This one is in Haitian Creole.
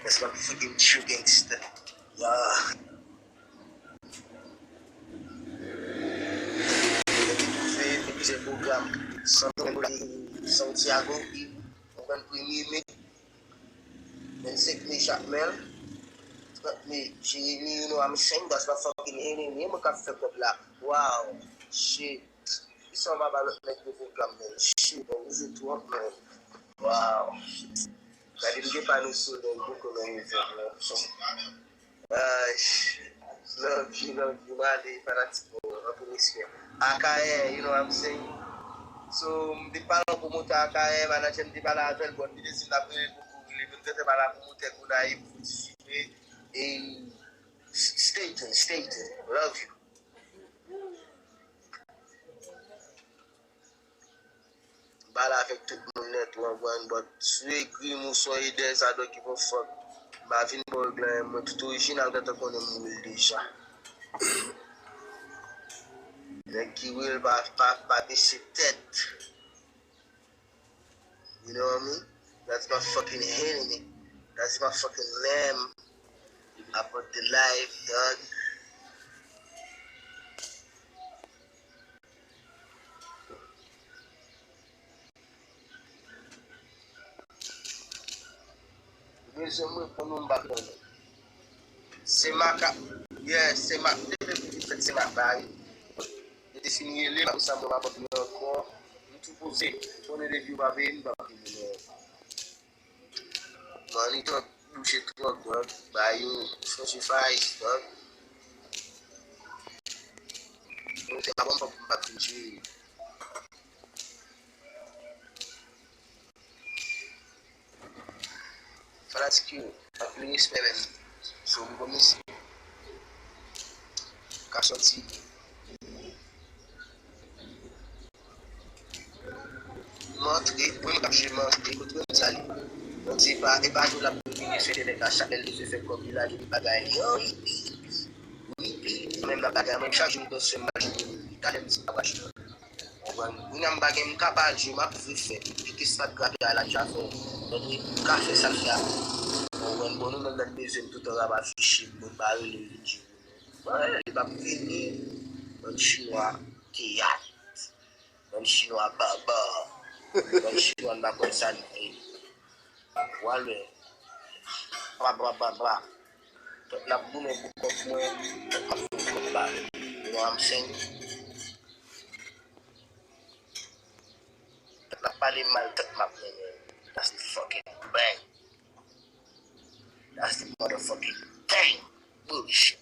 That's my fucking true gangster. Yeah. J'ai programme Santiago, on va premier mai, 25 mai chaque mail. Me, Jeremy, you know, I'm saying that's my fucking enemy. I'm gonna fuck up like, wow, shit. It's all about like the program, man. Shit, man, is it what, man? Wow, shit. I didn't get by no soul, then book on anything, man. Shit. Love you, Mali, fanatico, optimisme. AKA, you know what I'm saying? So, di parlo como ta AKA, manacem di pala atel, bon, di desin da pele buku, livin tete pala como te kuna i participer. Et stay tuned. Love you. Bala avec tout le monde net, one, but soyez gris, ou soyez des, I don't give a fuck. Ma vie n'est pas moi tout original quand on est mourir déjà. Mais qui will pas baisser tête. You know what I mean? That's my fucking enemy. That's my fucking lamb. I put the life, dog. C'est ma cap. Yeah, c'est ma. C'est ma bague. Je définis les comme ça, mon rapport encore. Tout posé. On est des vieux babés, money talk, bullshit talk, dog. Buy you Spotify, dog. Don't think I want to come back to jail. Fanatic you, I'm playing experiment. So we go miss Casualty. Montré, pour me capturer, montré, contre nous aller. On dit pas, et pas nous la première, c'est des gars, chaque elle se fait comme il a dit, bagaille. Oui, même la bagaille, même chaque jour, ce match, il a des petits bagages. On a un bagage capable, je m'a pu faire, puis que ça gratte à la chaffe. Donc, café, ça fait. On bon, nous avons besoin tout le temps d'afficher, pour barrer le vidéo. Ouais, il va venir, un chinois théâtre, un chinois baba. When she won back on Sunday, blah blah blah blah. But la boom and book of more, you know what I'm saying? But la pali mal tat map, that's the fucking bang. That's the motherfucking bang. Bullshit.